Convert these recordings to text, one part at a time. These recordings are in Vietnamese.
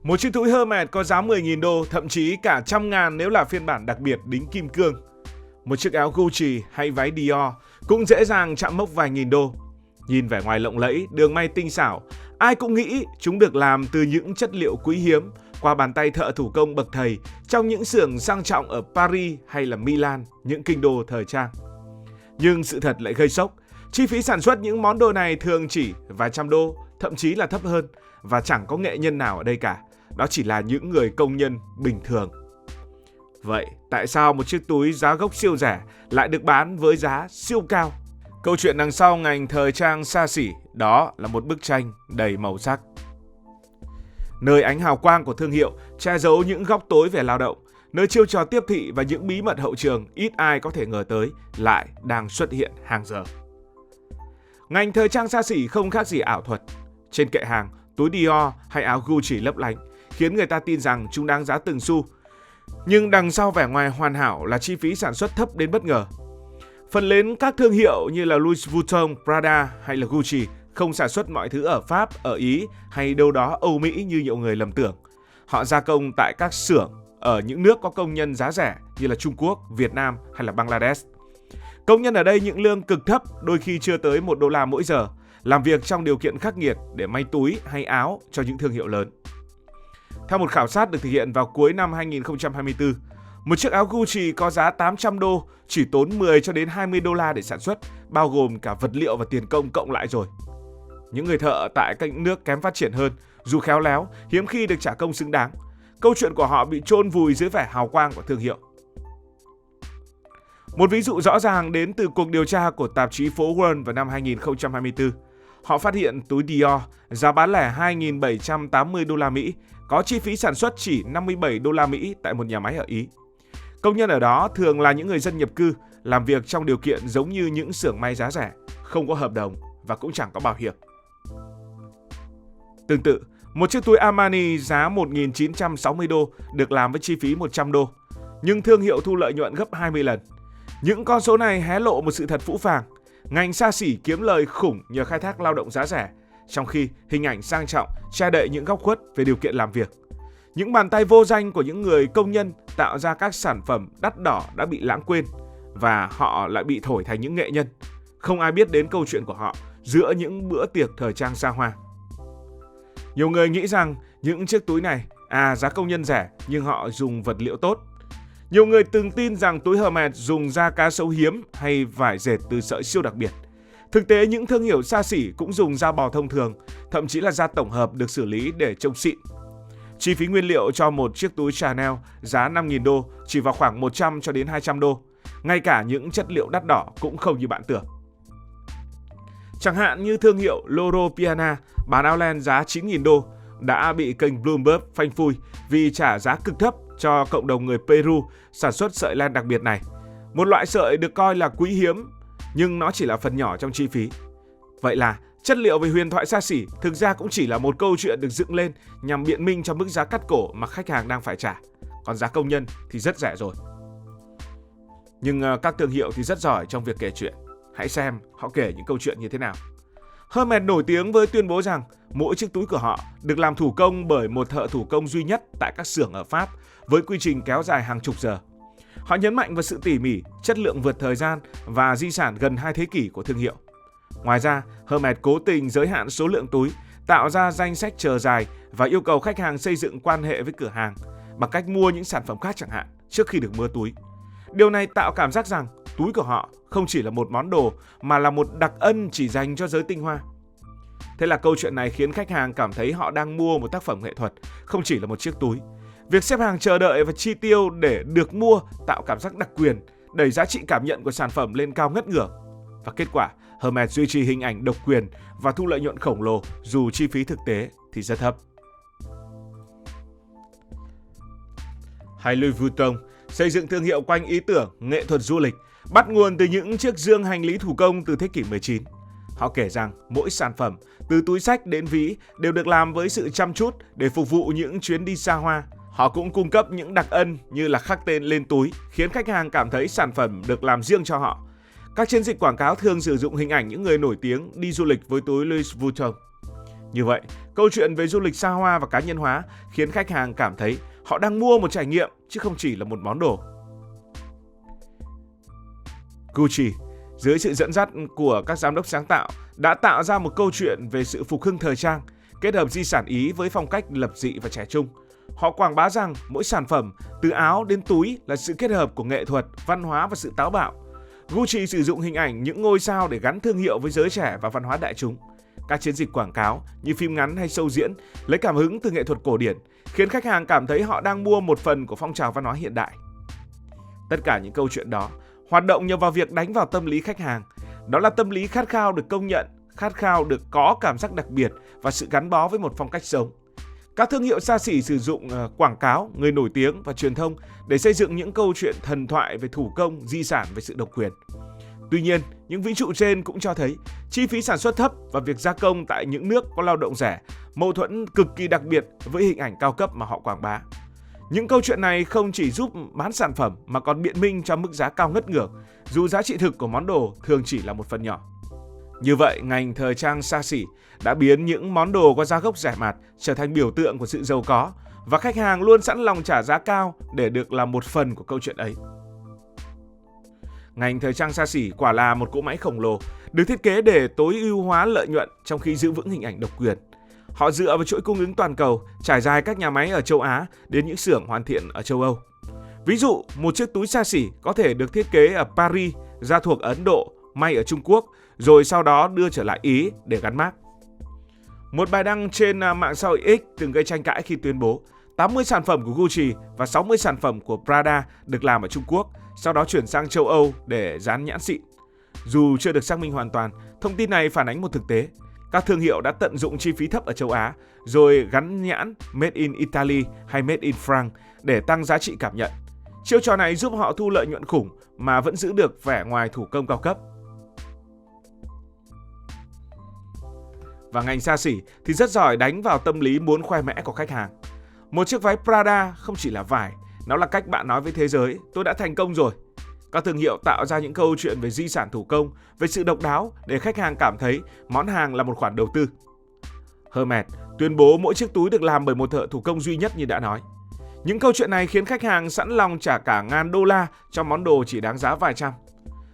Một chiếc túi Hermes có giá 10.000 đô, thậm chí cả 100.000 nếu là phiên bản đặc biệt đính kim cương. Một chiếc áo Gucci hay váy Dior cũng dễ dàng chạm mốc vài nghìn đô. Nhìn vẻ ngoài lộng lẫy, đường may tinh xảo, ai cũng nghĩ chúng được làm từ những chất liệu quý hiếm qua bàn tay thợ thủ công bậc thầy trong những xưởng sang trọng ở Paris hay là Milan, những kinh đô thời trang. Nhưng sự thật lại gây sốc. Chi phí sản xuất những món đồ này thường chỉ vài trăm đô, thậm chí là thấp hơn, và chẳng có nghệ nhân nào ở đây cả. Đó chỉ là những người công nhân bình thường. Vậy tại sao một chiếc túi giá gốc siêu rẻ lại được bán với giá siêu cao? Câu chuyện đằng sau ngành thời trang xa xỉ đó là một bức tranh đầy màu sắc. Nơi ánh hào quang của thương hiệu che giấu những góc tối về lao động, nơi chiêu trò tiếp thị và những bí mật hậu trường ít ai có thể ngờ tới lại đang xuất hiện hàng giờ. Ngành thời trang xa xỉ không khác gì ảo thuật. Trên kệ hàng, túi Dior hay áo Gucci lấp lánh khiến người ta tin rằng chúng đáng giá từng xu. Nhưng đằng sau vẻ ngoài hoàn hảo là chi phí sản xuất thấp đến bất ngờ. Phần lớn các thương hiệu như là Louis Vuitton, Prada hay là Gucci không sản xuất mọi thứ ở Pháp, ở Ý hay đâu đó Âu Mỹ như nhiều người lầm tưởng. Họ gia công tại các xưởng ở những nước có công nhân giá rẻ như là Trung Quốc, Việt Nam hay là Bangladesh. Công nhân ở đây những lương cực thấp, đôi khi chưa tới $1 mỗi giờ, làm việc trong điều kiện khắc nghiệt để may túi hay áo cho những thương hiệu lớn. Theo một khảo sát được thực hiện vào cuối năm 2024, một chiếc áo Gucci có giá 800 đô chỉ tốn 10 cho đến 20 đô la để sản xuất, bao gồm cả vật liệu và tiền công cộng lại rồi. Những người thợ tại các nước kém phát triển hơn, dù khéo léo, hiếm khi được trả công xứng đáng. Câu chuyện của họ bị chôn vùi dưới vẻ hào quang của thương hiệu. Một ví dụ rõ ràng đến từ cuộc điều tra của tạp chí phố Wall vào năm 2024. Họ phát hiện túi Dior giá bán lẻ 2.780 đô la Mỹ, có chi phí sản xuất chỉ 57 đô la Mỹ tại một nhà máy ở Ý. Công nhân ở đó thường là những người dân nhập cư, làm việc trong điều kiện giống như những xưởng may giá rẻ, không có hợp đồng và cũng chẳng có bảo hiểm. Tương tự, một chiếc túi Armani giá 1.960 đô được làm với chi phí 100 đô, nhưng thương hiệu thu lợi nhuận gấp 20 lần. Những con số này hé lộ một sự thật phũ phàng. Ngành xa xỉ kiếm lời khủng nhờ khai thác lao động giá rẻ, trong khi hình ảnh sang trọng che đậy những góc khuất về điều kiện làm việc. Những bàn tay vô danh của những người công nhân tạo ra các sản phẩm đắt đỏ đã bị lãng quên, và họ lại bị thổi thành những nghệ nhân. Không ai biết đến câu chuyện của họ giữa những bữa tiệc thời trang xa hoa. Nhiều người nghĩ rằng những chiếc túi này, giá công nhân rẻ nhưng họ dùng vật liệu tốt. Nhiều người từng tin rằng túi Hermes dùng da cá sấu hiếm hay vải dệt từ sợi siêu đặc biệt. Thực tế, những thương hiệu xa xỉ cũng dùng da bò thông thường, thậm chí là da tổng hợp được xử lý để trông xịn. Chi phí nguyên liệu cho một chiếc túi Chanel giá 5.000 đô chỉ vào khoảng 100 cho đến 200 đô. Ngay cả những chất liệu đắt đỏ cũng không như bạn tưởng. Chẳng hạn như thương hiệu Loro Piana bán áo len giá 9.000 đô đã bị kênh Bloomberg phanh phui vì trả giá cực thấp cho cộng đồng người Peru sản xuất sợi len đặc biệt này. Một loại sợi được coi là quý hiếm, nhưng nó chỉ là phần nhỏ trong chi phí. Vậy là chất liệu về huyền thoại xa xỉ thực ra cũng chỉ là một câu chuyện được dựng lên nhằm biện minh cho mức giá cắt cổ mà khách hàng đang phải trả. Còn giá công nhân thì rất rẻ rồi. Nhưng các thương hiệu thì rất giỏi trong việc kể chuyện. Hãy xem họ kể những câu chuyện như thế nào. Hermes nổi tiếng với tuyên bố rằng mỗi chiếc túi của họ được làm thủ công bởi một thợ thủ công duy nhất tại các xưởng ở Pháp với quy trình kéo dài hàng chục giờ. Họ nhấn mạnh vào sự tỉ mỉ, chất lượng vượt thời gian và di sản gần 2 thế kỷ của thương hiệu. Ngoài ra, Hermes cố tình giới hạn số lượng túi, tạo ra danh sách chờ dài và yêu cầu khách hàng xây dựng quan hệ với cửa hàng bằng cách mua những sản phẩm khác chẳng hạn trước khi được mua túi. Điều này tạo cảm giác rằng túi của họ không chỉ là một món đồ mà là một đặc ân chỉ dành cho giới tinh hoa. Thế là câu chuyện này khiến khách hàng cảm thấy họ đang mua một tác phẩm nghệ thuật, không chỉ là một chiếc túi. Việc xếp hàng chờ đợi và chi tiêu để được mua tạo cảm giác đặc quyền, đẩy giá trị cảm nhận của sản phẩm lên cao ngất ngưởng. Và kết quả, Hermes duy trì hình ảnh độc quyền và thu lợi nhuận khổng lồ dù chi phí thực tế thì rất thấp. Hay Louis Vuitton xây dựng thương hiệu quanh ý tưởng nghệ thuật du lịch, bắt nguồn từ những chiếc dương hành lý thủ công từ thế kỷ 19. Họ kể rằng mỗi sản phẩm, từ túi xách đến ví, đều được làm với sự chăm chút để phục vụ những chuyến đi xa hoa. Họ cũng cung cấp những đặc ân như là khắc tên lên túi, khiến khách hàng cảm thấy sản phẩm được làm riêng cho họ. Các chiến dịch quảng cáo thường sử dụng hình ảnh những người nổi tiếng đi du lịch với túi Louis Vuitton. Như vậy, câu chuyện về du lịch xa hoa và cá nhân hóa khiến khách hàng cảm thấy họ đang mua một trải nghiệm chứ không chỉ là một món đồ. Gucci, dưới sự dẫn dắt của các giám đốc sáng tạo, đã tạo ra một câu chuyện về sự phục hưng thời trang, kết hợp di sản Ý với phong cách lập dị và trẻ trung. Họ quảng bá rằng mỗi sản phẩm, từ áo đến túi là sự kết hợp của nghệ thuật, văn hóa và sự táo bạo. Gucci sử dụng hình ảnh những ngôi sao để gắn thương hiệu với giới trẻ và văn hóa đại chúng. Các chiến dịch quảng cáo như phim ngắn hay show diễn lấy cảm hứng từ nghệ thuật cổ điển, khiến khách hàng cảm thấy họ đang mua một phần của phong trào văn hóa hiện đại. Tất cả những câu chuyện đó hoạt động nhờ vào việc đánh vào tâm lý khách hàng. Đó là tâm lý khát khao được công nhận, khát khao được có cảm giác đặc biệt và sự gắn bó với một phong cách sống. Các thương hiệu xa xỉ sử dụng quảng cáo, người nổi tiếng và truyền thông để xây dựng những câu chuyện thần thoại về thủ công, di sản về sự độc quyền. Tuy nhiên, những ví dụ trên cũng cho thấy chi phí sản xuất thấp và việc gia công tại những nước có lao động rẻ mâu thuẫn cực kỳ đặc biệt với hình ảnh cao cấp mà họ quảng bá. Những câu chuyện này không chỉ giúp bán sản phẩm mà còn biện minh cho mức giá cao ngất ngưởng, dù giá trị thực của món đồ thường chỉ là một phần nhỏ. Như vậy, ngành thời trang xa xỉ đã biến những món đồ có giá gốc rẻ mạt trở thành biểu tượng của sự giàu có, và khách hàng luôn sẵn lòng trả giá cao để được làm một phần của câu chuyện ấy. Ngành thời trang xa xỉ quả là một cỗ máy khổng lồ, được thiết kế để tối ưu hóa lợi nhuận trong khi giữ vững hình ảnh độc quyền. Họ dựa vào chuỗi cung ứng toàn cầu, trải dài các nhà máy ở châu Á đến những xưởng hoàn thiện ở châu Âu. Ví dụ, một chiếc túi xa xỉ có thể được thiết kế ở Paris, ra thuộc Ấn Độ, may ở Trung Quốc, rồi sau đó đưa trở lại Ý để gắn mác. Một bài đăng trên mạng xã hội X từng gây tranh cãi khi tuyên bố 80 sản phẩm của Gucci và 60 sản phẩm của Prada được làm ở Trung Quốc, sau đó chuyển sang châu Âu để dán nhãn xịn. Dù chưa được xác minh hoàn toàn, thông tin này phản ánh một thực tế. Các thương hiệu đã tận dụng chi phí thấp ở châu Á, rồi gắn nhãn Made in Italy hay Made in France để tăng giá trị cảm nhận. Chiêu trò này giúp họ thu lợi nhuận khủng mà vẫn giữ được vẻ ngoài thủ công cao cấp. Và ngành xa xỉ thì rất giỏi đánh vào tâm lý muốn khoe mẽ của khách hàng. Một chiếc váy Prada không chỉ là vải, nó là cách bạn nói với thế giới, tôi đã thành công rồi. Các thương hiệu tạo ra những câu chuyện về di sản thủ công, về sự độc đáo để khách hàng cảm thấy món hàng là một khoản đầu tư. Hermès tuyên bố mỗi chiếc túi được làm bởi một thợ thủ công duy nhất như đã nói. Những câu chuyện này khiến khách hàng sẵn lòng trả cả ngàn đô la cho món đồ chỉ đáng giá vài trăm.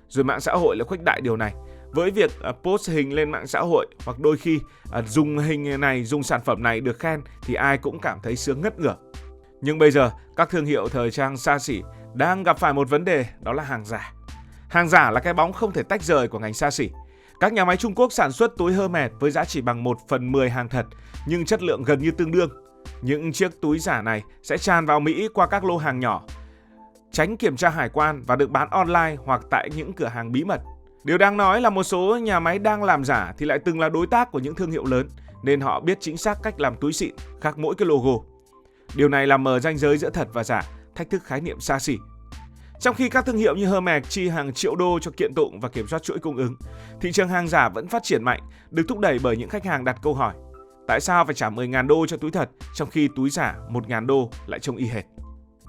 Rồi mạng xã hội lại khuếch đại điều này. Với việc post hình lên mạng xã hội hoặc đôi khi dùng hình này, dùng sản phẩm này được khen thì ai cũng cảm thấy sướng ngất ngưởng. Nhưng bây giờ, các thương hiệu thời trang xa xỉ đang gặp phải một vấn đề, đó là hàng giả. Hàng giả là cái bóng không thể tách rời của ngành xa xỉ. Các nhà máy Trung Quốc sản xuất túi Hermès với giá chỉ bằng 1/10 hàng thật, nhưng chất lượng gần như tương đương. Những chiếc túi giả này sẽ tràn vào Mỹ qua các lô hàng nhỏ, tránh kiểm tra hải quan và được bán online hoặc tại những cửa hàng bí mật. Điều đáng nói là một số nhà máy đang làm giả thì lại từng là đối tác của những thương hiệu lớn, nên họ biết chính xác cách làm túi xịn, khác mỗi cái logo. Điều này làm mờ ranh giới giữa thật và giả, thách thức khái niệm xa xỉ. Trong khi các thương hiệu như Hermès chi hàng triệu đô cho kiện tụng và kiểm soát chuỗi cung ứng, thị trường hàng giả vẫn phát triển mạnh, được thúc đẩy bởi những khách hàng đặt câu hỏi: tại sao phải trả 10.000 đô cho túi thật, trong khi túi giả 1.000 đô lại trông y hệt?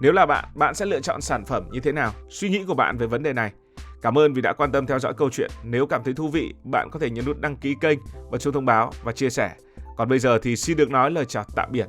Nếu là bạn sẽ lựa chọn sản phẩm như thế nào? Suy nghĩ của bạn về vấn đề này. Cảm ơn vì đã quan tâm theo dõi câu chuyện. Nếu cảm thấy thú vị, bạn có thể nhấn nút đăng ký kênh, bật chuông thông báo và chia sẻ. Còn bây giờ thì xin được nói lời chào tạm biệt.